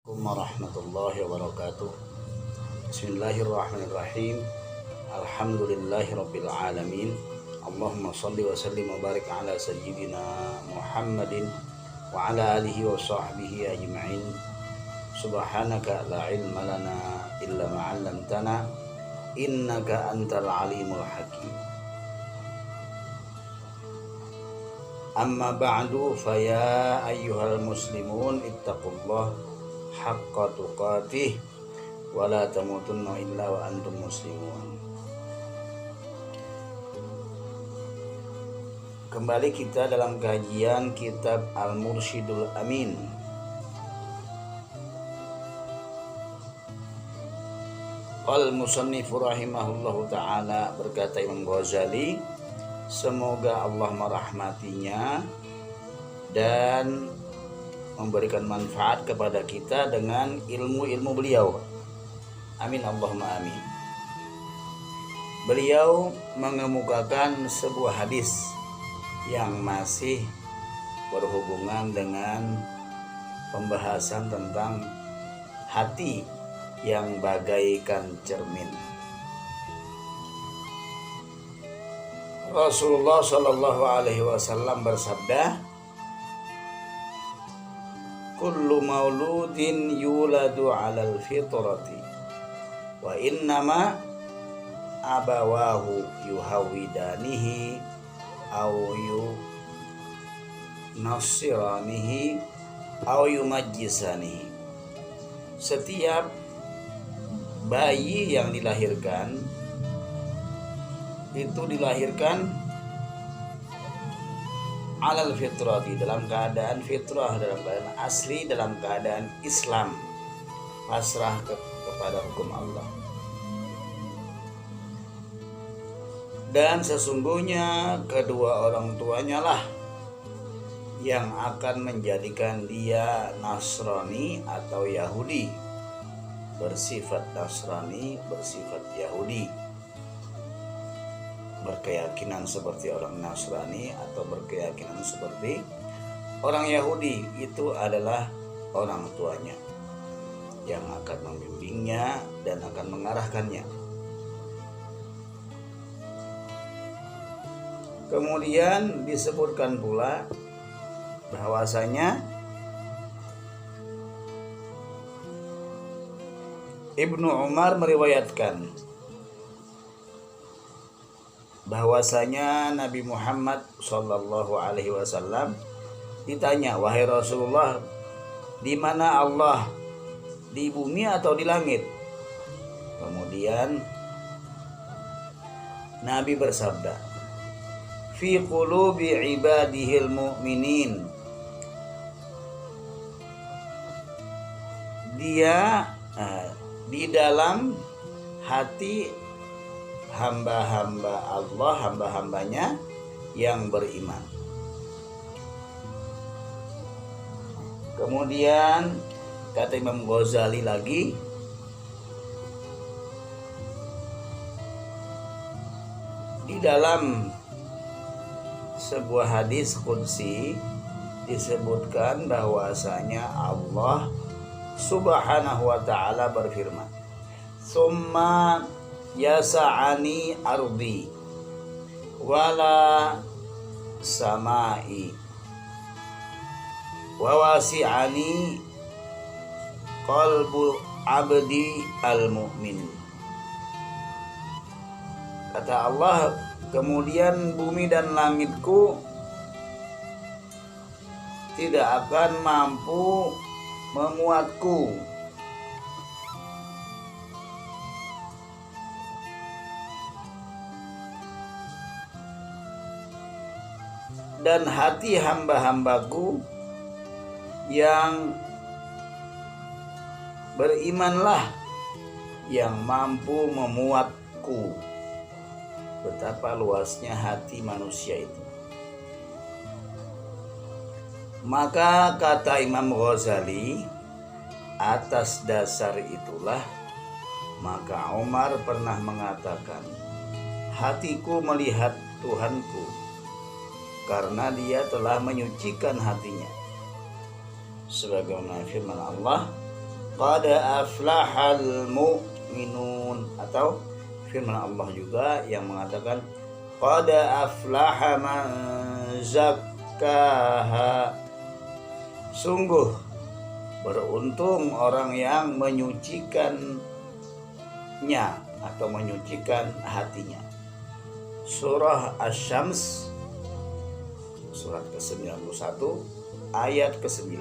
Warahmatullahi wabarakatuh. Bismillahirrahmanirrahim. Alhamdulillahi rabbil alamin. Allahumma salli wa sallim wa barik ala sayyidina Muhammadin wa ala alihi wa sahbihi ajma'in. Subhanaka la ilma lana illa ma 'allamtana innaka antal alimul hakim. Amma ba'du, faya ayyuhal muslimun ittaqullah haqqa tuqatih wa la tamutunna illa wa antum muslimun. Kembali kita dalam kajian kitab Al-Mursyidul Amin. Al-Musannifu rahimahullahu ta'ala, berkata Imam Ghazali, semoga Allah merahmatinya dan memberikan manfaat kepada kita dengan ilmu-ilmu beliau. Amin Allahumma amin. Beliau mengemukakan sebuah hadis yang masih berhubungan dengan pembahasan tentang hati yang bagaikan cermin. Rasulullah Shallallahu Alaihi Wasallam bersabda, kullu mauludin yuladu alal fitrati wa innama abawahu yuhawidanihi aw yunasiranihi aw yumajjisanihi. Setiap bayi yang dilahirkan itu dilahirkan alal fitrati, dalam keadaan fitrah, dalam keadaan asli, dalam keadaan Islam, pasrah kepada hukum Allah. Dan sesungguhnya kedua orang tuanya lah yang akan menjadikan dia Nasrani atau Yahudi, bersifat Nasrani, bersifat Yahudi, berkeyakinan seperti orang Nasrani atau berkeyakinan seperti orang Yahudi. Itu adalah orang tuanya yang akan membimbingnya dan akan mengarahkannya. Kemudian disebutkan pula bahwasanya Ibnu Umar meriwayatkan bahwasanya Nabi Muhammad Shallallahu Alaihi Wasallam ditanya, wahai Rasulullah, di mana Allah, di bumi atau di langit? Kemudian Nabi bersabda, fi qulubi ibadihil mu'minin. Dia di dalam hati hamba-hamba Allah, hamba-hambanya yang beriman. Kemudian kata Imam Ghazali lagi, di dalam sebuah hadis qudsi disebutkan bahwasanya Allah Subhanahu wa ta'ala berfirman, summa yasa'ani ardi wala samai wa wasi'ani qalbu abdi al-mu'min. Kata Allah, kemudian bumi dan langitku tidak akan mampu memuatku, dan hati hamba-hambaku yang berimanlah yang mampu memuatku. Betapa luasnya hati manusia itu. Maka kata Imam Ghazali, atas dasar itulah maka Umar pernah mengatakan, hatiku melihat Tuhanku karena dia telah menyucikan hatinya. Sebagaimana firman Allah, qad aflahal mu'minun, atau firman Allah juga yang mengatakan qad aflaha man zakkaha, sungguh beruntung orang yang menyucikannya atau menyucikan hatinya. Surah Asy-Syams surat ke-91 ayat ke-9.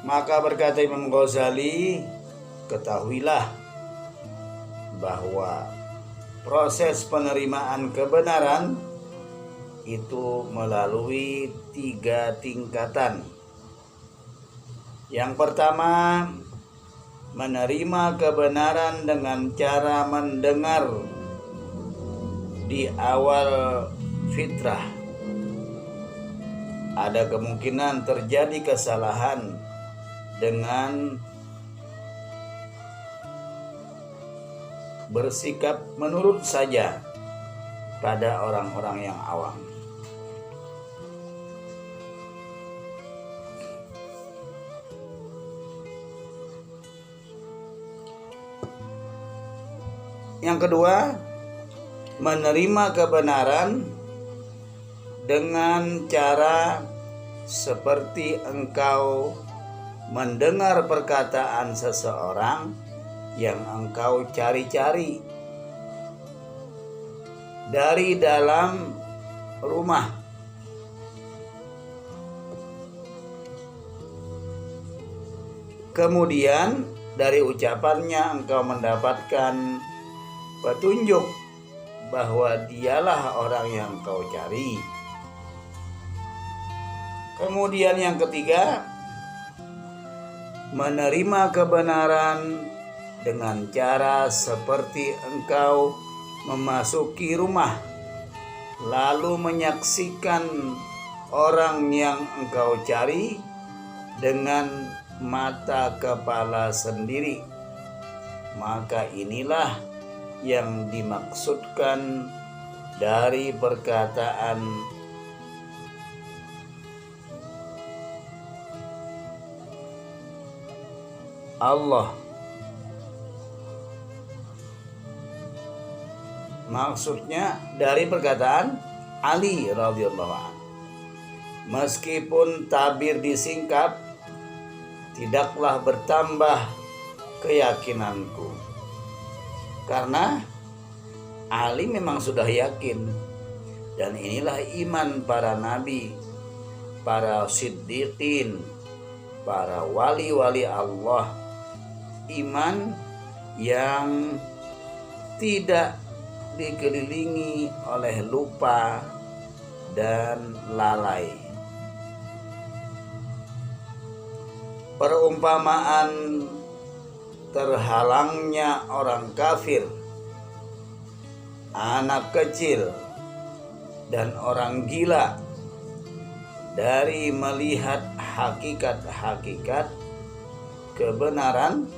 Maka berkata Imam Ghazali, ketahuilah bahwa proses penerimaan kebenaran itu melalui 3 tingkatan. Yang pertama, menerima kebenaran dengan cara mendengar di awal fitrah. Ada kemungkinan terjadi kesalahan dengan bersikap menurut saja pada orang-orang yang awam. Yang kedua, menerima kebenaran dengan cara seperti engkau mendengar perkataan seseorang yang engkau cari-cari dari dalam rumah. Kemudian dari ucapannya engkau mendapatkan petunjuk bahwa dialah orang yang engkau cari. Kemudian yang ketiga, menerima kebenaran dengan cara seperti engkau memasuki rumah lalu menyaksikan orang yang engkau cari dengan mata kepala sendiri. Maka inilah yang dimaksudkan dari perkataan Allah. Maksudnya dari perkataan Ali radhiyallahu anhu. Meskipun tabir disingkap, tidaklah bertambah keyakinanku. Karena Ali memang sudah yakin. Dan inilah iman para nabi, para siddiqin, para wali-wali Allah. Iman yang tidak dikelilingi oleh lupa dan lalai. Perumpamaan terhalangnya orang kafir, anak kecil, dan orang gila dari melihat hakikat-hakikat kebenaran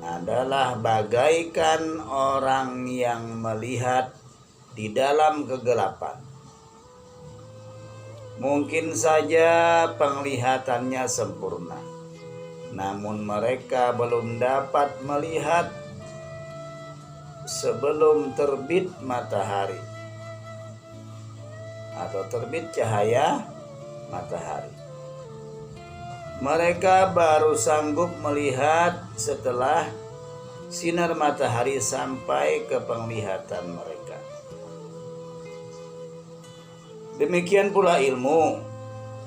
adalah bagaikan orang yang melihat di dalam kegelapan. Mungkin saja penglihatannya sempurna, namun mereka belum dapat melihat sebelum terbit matahari atau terbit cahaya matahari. Mereka baru sanggup melihat setelah sinar matahari sampai ke penglihatan mereka. Demikian pula ilmu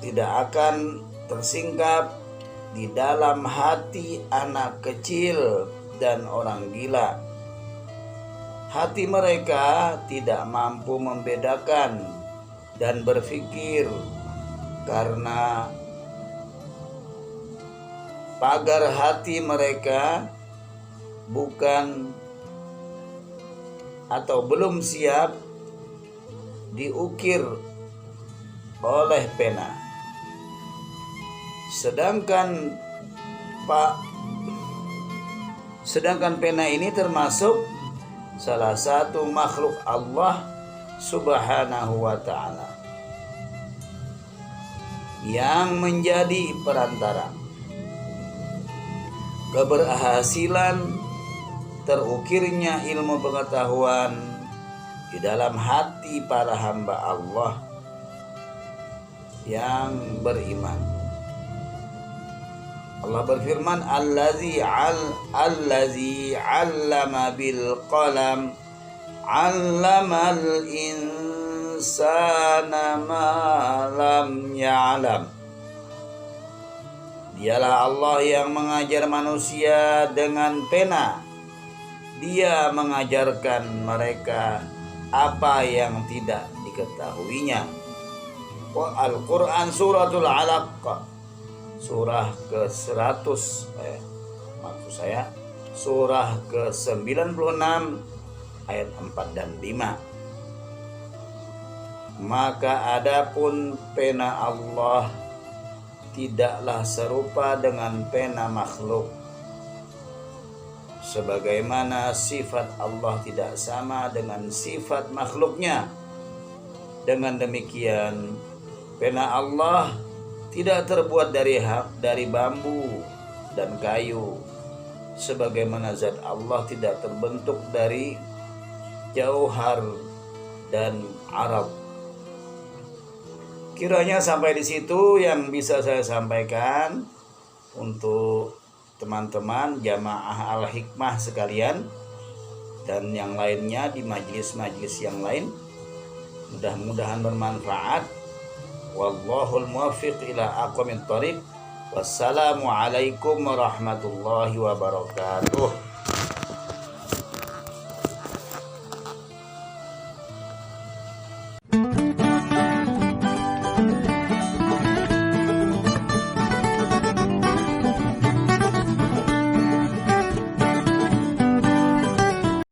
tidak akan tersingkap di dalam hati anak kecil dan orang gila. Hati mereka tidak mampu membedakan dan berpikir karena pagar hati mereka bukan atau belum siap diukir oleh pena. Sedangkan pena ini termasuk salah satu makhluk Allah Subhanahu wa ta'ala yang menjadi perantara keberhasilan terukirnya ilmu pengetahuan di dalam hati para hamba Allah yang beriman. Allah berfirman, allazi 'allama bil qalam 'allamal insana ma lam ya'lam. Dialah Allah yang mengajar manusia dengan pena. Dia mengajarkan mereka apa yang tidak diketahuinya. Al-Quran Suratul Alaq, surah ke-100, surah ke-96 ayat 4 dan 5. Maka adapun pena Allah tidaklah serupa dengan pena makhluk, sebagaimana sifat Allah tidak sama dengan sifat makhluknya. Dengan demikian, pena Allah tidak terbuat dari bambu dan kayu, sebagaimana zat Allah tidak terbentuk dari jauhar dan arab. Kiranya sampai di situ yang bisa saya sampaikan untuk teman-teman jamaah Al-Hikmah sekalian dan yang lainnya di majelis-majelis yang lain. Mudah-mudahan bermanfaat. Wallahul muwaffiq ila aqwamit thoriq. Wassalamualaikum warahmatullahi wabarakatuh.